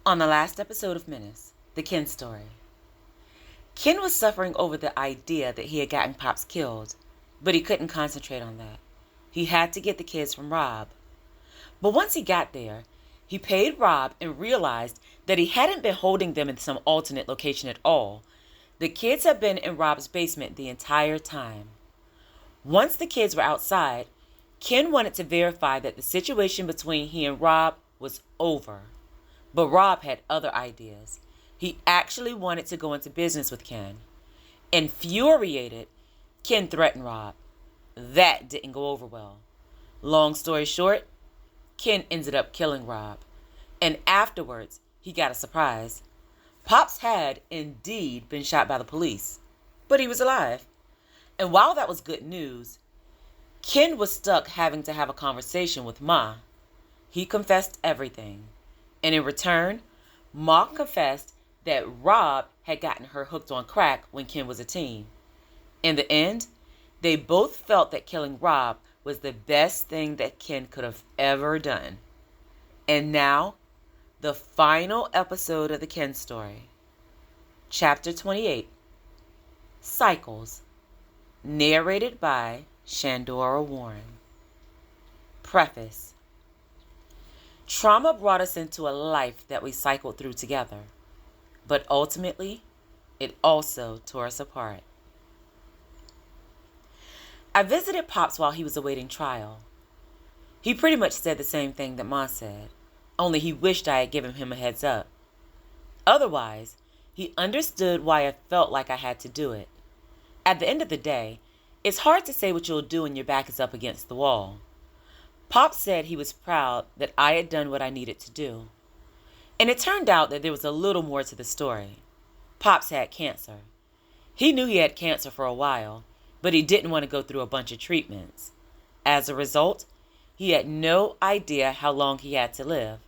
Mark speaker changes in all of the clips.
Speaker 1: On the last episode of Menace, the Ken story, Ken was suffering over the idea that he had gotten Pops killed, but he couldn't concentrate on that. He had to get the kids from Rob. But once he got there, he paid Rob and realized that he hadn't been holding them in some alternate location at all. The kids had been in Rob's basement the entire time. Once the kids were outside, Ken wanted to verify that the situation between he and Rob was over. But Rob had other ideas. He actually wanted to go into business with Ken. Infuriated, Ken threatened Rob. That didn't go over well. Long story short, Ken ended up killing Rob. And afterwards, he got a surprise. Pops had indeed been shot by the police, but he was alive. And while that was good news, Ken was stuck having to have a conversation with Ma. He confessed everything. And in return, Ma confessed that Rob had gotten her hooked on crack when Ken was a teen. In the end, they both felt that killing Rob was the best thing that Ken could have ever done. And now, the final episode of the Ken story. Chapter 28, Cycles, narrated by Shandora Warren. Preface. Trauma brought us into a life that we cycled through together, but ultimately, it also tore us apart. I visited Pops while he was awaiting trial. He pretty much said the same thing that Ma said, only he wished I had given him a heads up. Otherwise, he understood why I felt like I had to do it. At the end of the day, it's hard to say what you'll do when your back is up against the wall. Pops said he was proud that I had done what I needed to do. And it turned out that there was a little more to the story. Pops had cancer. He knew he had cancer for a while, but he didn't want to go through a bunch of treatments. As a result, he had no idea how long he had to live.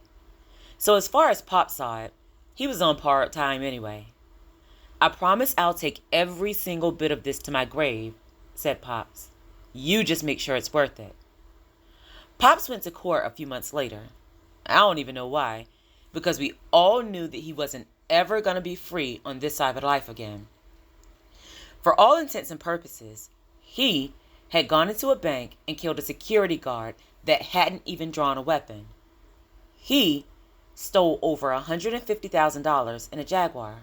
Speaker 1: So as far as Pops saw it, he was on borrowed time anyway. I promise I'll take every single bit of this to my grave, said Pops. You just make sure it's worth it. Pops went to court a few months later. I don't even know why, because we all knew that he wasn't ever going to be free on this side of life again. For all intents and purposes, he had gone into a bank and killed a security guard that hadn't even drawn a weapon. He stole over $150,000 in a Jaguar.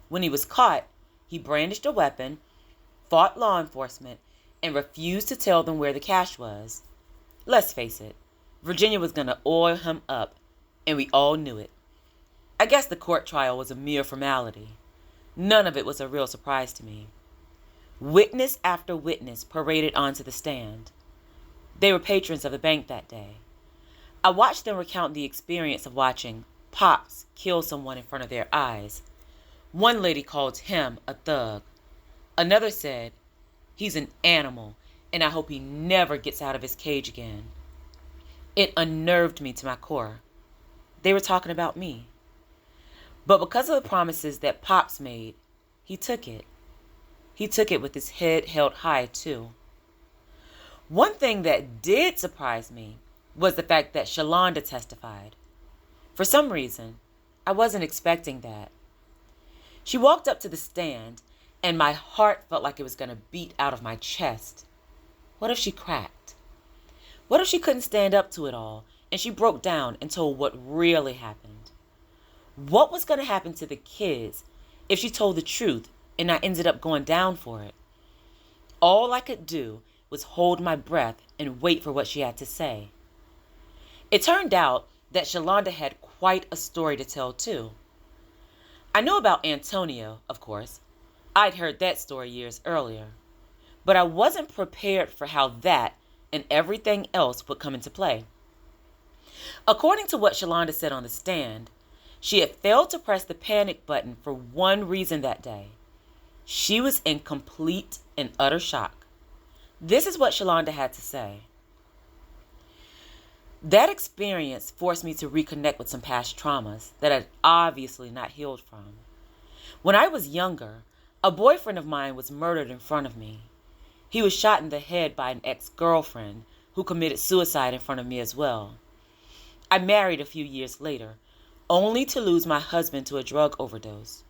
Speaker 1: When he was caught, he brandished a weapon, fought law enforcement, and refused to tell them where the cash was. Let's face it, Virginia was going to oil him up, and we all knew it. I guess the court trial was a mere formality. None of it was a real surprise to me. Witness after witness paraded onto the stand. They were patrons of the bank that day. I watched them recount the experience of watching Pops kill someone in front of their eyes. One lady called him a thug. Another said, "He's an animal, and I hope he never gets out of his cage again." It unnerved me to my core. They were talking about me. But because of the promises that Pops made, he took it. He took it with his head held high, too. One thing that did surprise me was the fact that Shelonda testified. For some reason, I wasn't expecting that. She walked up to the stand, and my heart felt like it was going to beat out of my chest. What if she cracked? What if she couldn't stand up to it all, and she broke down and told what really happened? What was going to happen to the kids if she told the truth and I ended up going down for it? All I could do was hold my breath and wait for what she had to say. It turned out that Shelonda had quite a story to tell, too. I knew about Antonio, of course. I'd heard that story years earlier. But I wasn't prepared for how that and everything else would come into play. According to what Shelonda said on the stand, she had failed to press the panic button for one reason that day. She was in complete and utter shock. This is what Shelonda had to say. That experience forced me to reconnect with some past traumas that I'd obviously not healed from. When I was younger, a boyfriend of mine was murdered in front of me. He was shot in the head by an ex-girlfriend who committed suicide in front of me as well. I married a few years later, only to lose my husband to a drug overdose.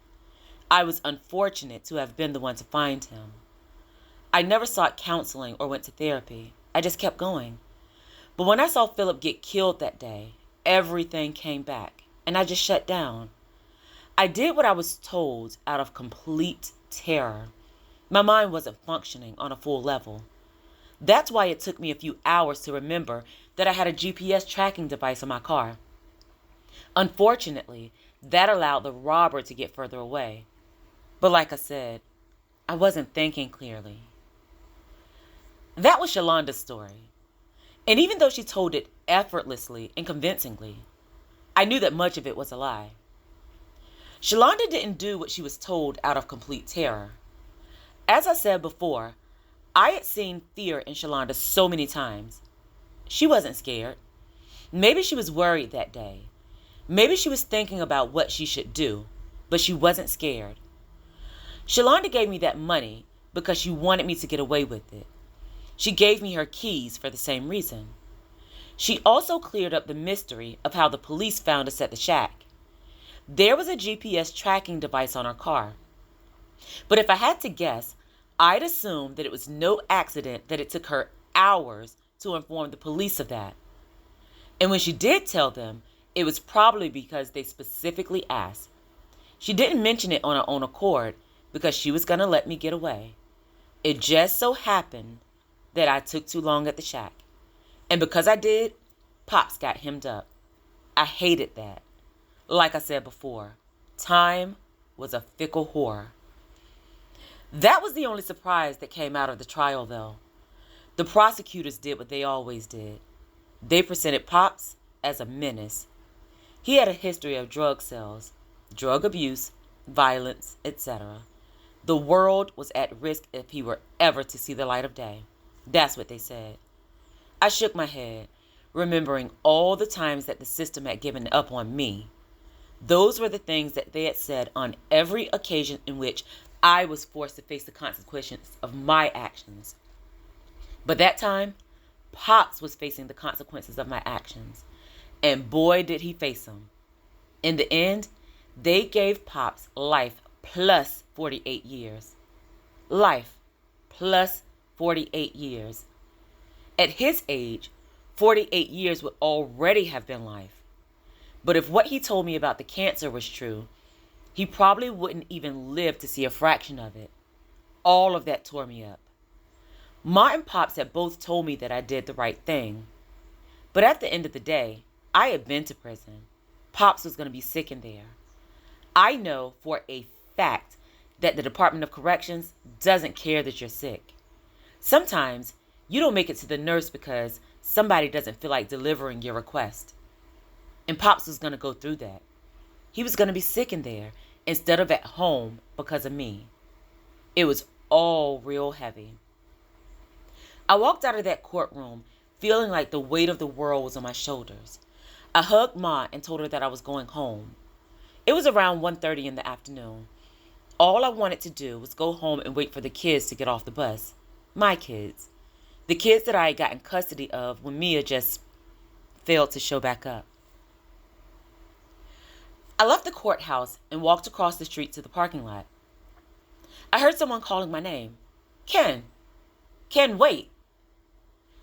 Speaker 1: I was unfortunate to have been the one to find him. I never sought counseling or went to therapy. I just kept going. But when I saw Philip get killed that day, everything came back, and I just shut down. I did what I was told out of complete terror. My mind wasn't functioning on a full level. That's why it took me a few hours to remember that I had a GPS tracking device in my car. Unfortunately, that allowed the robber to get further away. But like I said, I wasn't thinking clearly. That was Shelonda's story. And even though she told it effortlessly and convincingly, I knew that much of it was a lie. Shelonda didn't do what she was told out of complete terror. As I said before, I had seen fear in Shelonda so many times. She wasn't scared. Maybe she was worried that day. Maybe she was thinking about what she should do, but she wasn't scared. Shelonda gave me that money because she wanted me to get away with it. She gave me her keys for the same reason. She also cleared up the mystery of how the police found us at the shack. There was a GPS tracking device on our car. But if I had to guess, I'd assume that it was no accident that it took her hours to inform the police of that. And when she did tell them, it was probably because they specifically asked. She didn't mention it on her own accord because she was going to let me get away. It just so happened that I took too long at the shack. And because I did, Pops got hemmed up. I hated that. Like I said before, time was a fickle whore. That was the only surprise that came out of the trial, though. The prosecutors did what they always did. They presented Pops as a menace. He had a history of drug sales, drug abuse, violence, etc. The world was at risk if he were ever to see the light of day. That's what they said. I shook my head, remembering all the times that the system had given up on me. Those were the things that they had said on every occasion in which I was forced to face the consequences of my actions. But that time, Pops was facing the consequences of my actions. And boy, did he face them. In the end, they gave Pops life plus 48 years. Life plus 48 years. At his age, 48 years would already have been life. But if what he told me about the cancer was true, he probably wouldn't even live to see a fraction of it. All of that tore me up. Ma and Pops had both told me that I did the right thing. But at the end of the day, I had been to prison. Pops was going to be sick in there. I know for a fact that the Department of Corrections doesn't care that you're sick. Sometimes you don't make it to the nurse because somebody doesn't feel like delivering your request. And Pops was going to go through that. He was going to be sick in there instead of at home because of me. It was all real heavy. I walked out of that courtroom feeling like the weight of the world was on my shoulders. I hugged Ma and told her that I was going home. It was around 1:30 in the afternoon. All I wanted to do was go home and wait for the kids to get off the bus. My kids. The kids that I had gotten custody of when Mia just failed to show back up. I left the courthouse and walked across the street to the parking lot. I heard someone calling my name. Ken. Ken, wait.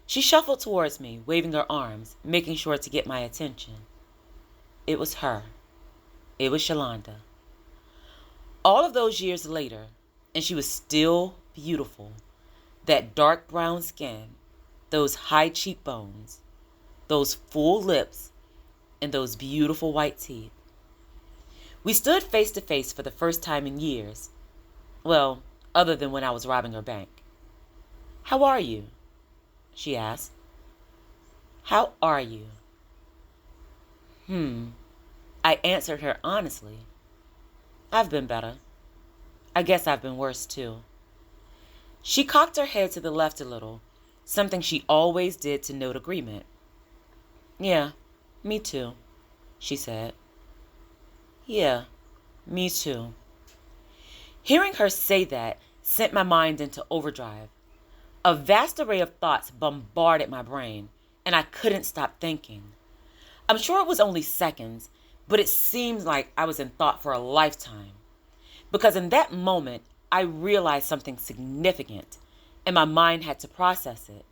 Speaker 1: She shuffled towards me, waving her arms, making sure to get my attention. It was her. It was Shelonda. All of those years later, and she was still beautiful. That dark brown skin, those high cheekbones, those full lips, and those beautiful white teeth. We stood face to face for the first time in years. Well, other than when I was robbing her bank. "How are you?" she asked. "How are you?" I answered her honestly. "I've been better. I guess I've been worse too." She cocked her head to the left a little, something she always did to note agreement. "Yeah, me too," she said. "Yeah, me too." Hearing her say that sent my mind into overdrive. A vast array of thoughts bombarded my brain, and I couldn't stop thinking. I'm sure it was only seconds, but it seemed like I was in thought for a lifetime. Because in that moment, I realized something significant, and my mind had to process it.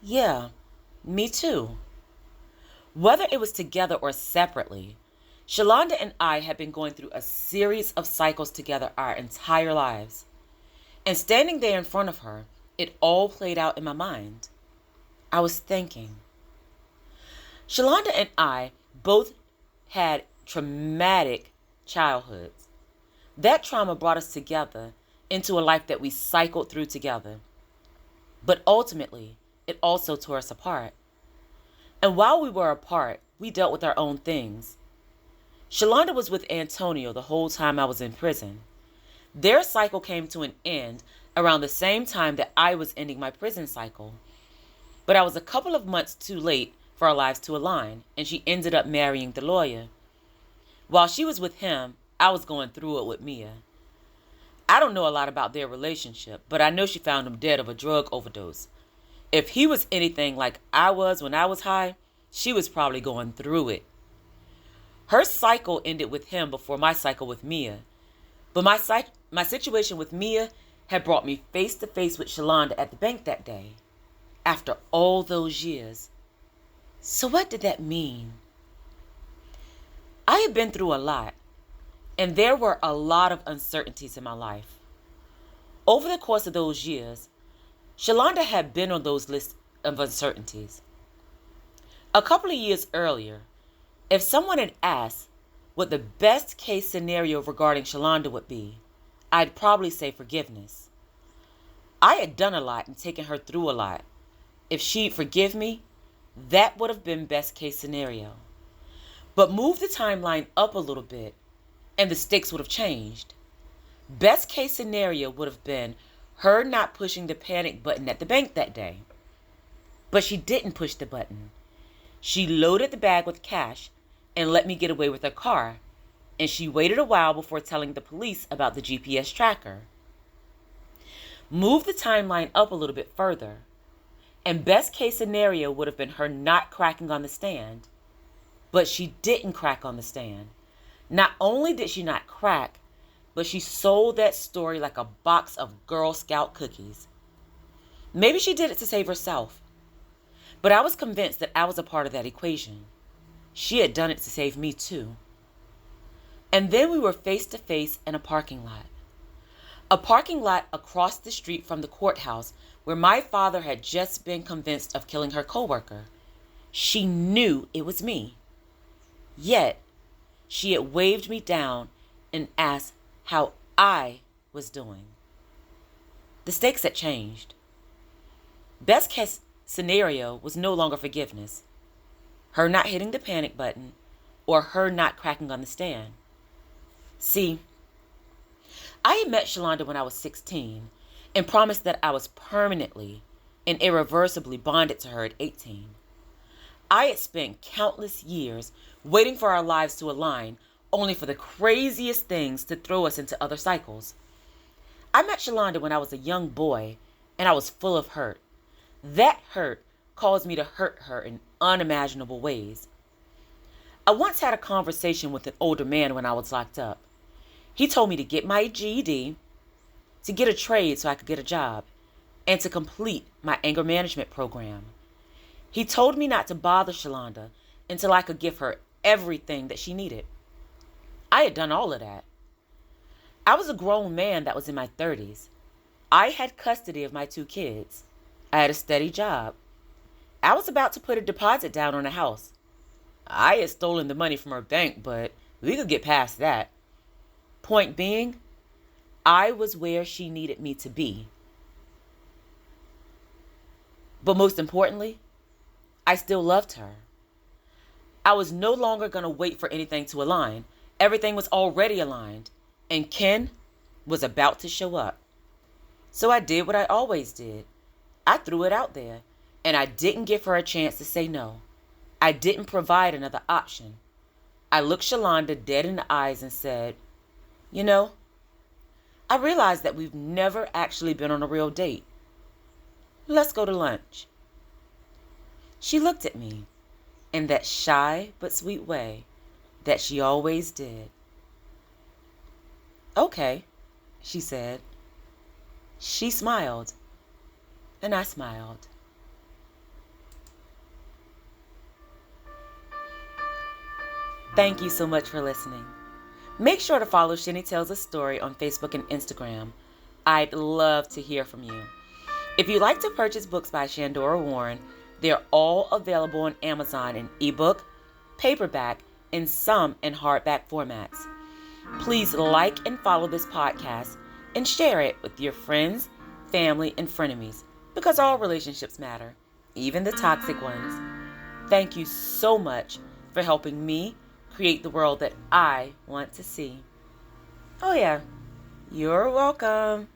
Speaker 1: Yeah, me too. Whether it was together or separately, Shelonda and I had been going through a series of cycles together our entire lives. And standing there in front of her, it all played out in my mind. I was thinking. Shelonda and I both had traumatic childhoods. That trauma brought us together into a life that we cycled through together. But ultimately, it also tore us apart. And while we were apart, we dealt with our own things. Shelonda was with Antonio the whole time I was in prison. Their cycle came to an end around the same time that I was ending my prison cycle. But I was a couple of months too late for our lives to align, and she ended up marrying the lawyer. While she was with him, I was going through it with Mia. I don't know a lot about their relationship, but I know she found him dead of a drug overdose. If he was anything like I was when I was high, she was probably going through it. Her cycle ended with him before my cycle with Mia. But my situation with Mia had brought me face to face with Shelonda at the bank that day. After all those years. So what did that mean? I had been through a lot, and there were a lot of uncertainties in my life. Over the course of those years, Shelonda had been on those lists of uncertainties. A couple of years earlier, if someone had asked what the best case scenario regarding Shelonda would be, I'd probably say forgiveness. I had done a lot and taken her through a lot. If she'd forgive me, that would have been best case scenario. But move the timeline up a little bit, and the stakes would have changed. Best case scenario would have been her not pushing the panic button at the bank that day. But she didn't push the button. She loaded the bag with cash and let me get away with her car, and she waited a while before telling the police about the GPS tracker. Move the timeline up a little bit further, and best case scenario would have been her not cracking on the stand. But she didn't crack on the stand. Not only did she not crack, but she sold that story like a box of Girl Scout cookies. Maybe she did it to save herself, but I was convinced that I was a part of that equation. She had done it to save me too. And then we were face to face in a parking lot. A parking lot across the street from the courthouse where my father had just been convinced of killing her coworker. She knew it was me. Yet, she had waved me down and asked how I was doing. The stakes had changed. Best case scenario was no longer forgiveness, her not hitting the panic button, or her not cracking on the stand. See, I had met Shelonda when I was 16 and promised that I was permanently and irreversibly bonded to her at 18. I had spent countless years waiting for our lives to align, only for the craziest things to throw us into other cycles. I met Shelonda when I was a young boy, and I was full of hurt. That hurt caused me to hurt her in unimaginable ways. I once had a conversation with an older man when I was locked up. He told me to get my GED, to get a trade so I could get a job, and to complete my anger management program. He told me not to bother Shelonda until I could give her everything that she needed. I had done all of that. I was a grown man that was in my 30s. I had custody of my 2 kids. I had a steady job. I was about to put a deposit down on a house. I had stolen the money from her bank, but we could get past that. Point being, I was where she needed me to be. But most importantly, I still loved her. I was no longer going to wait for anything to align. Everything was already aligned, and Ken was about to show up. So I did what I always did. I threw it out there, and I didn't give her a chance to say no. I didn't provide another option. I looked Shelonda dead in the eyes and said, "You know, I realize that we've never actually been on a real date. Let's go to lunch." She looked at me in that shy but sweet way that she always did. "Okay," she said. She smiled, and I smiled. Thank you so much for listening. Make sure to follow Shenny Tells a Story on Facebook and Instagram. I'd love to hear from you. If you'd like to purchase books by Shandora Warren, they're all available on Amazon in ebook, paperback, and some in hardback formats. Please like and follow this podcast and share it with your friends, family, and frenemies, because all relationships matter, even the toxic ones. Thank you so much for helping me create the world that I want to see. Oh yeah, you're welcome.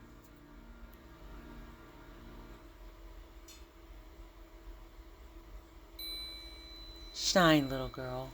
Speaker 1: Shine, little girl.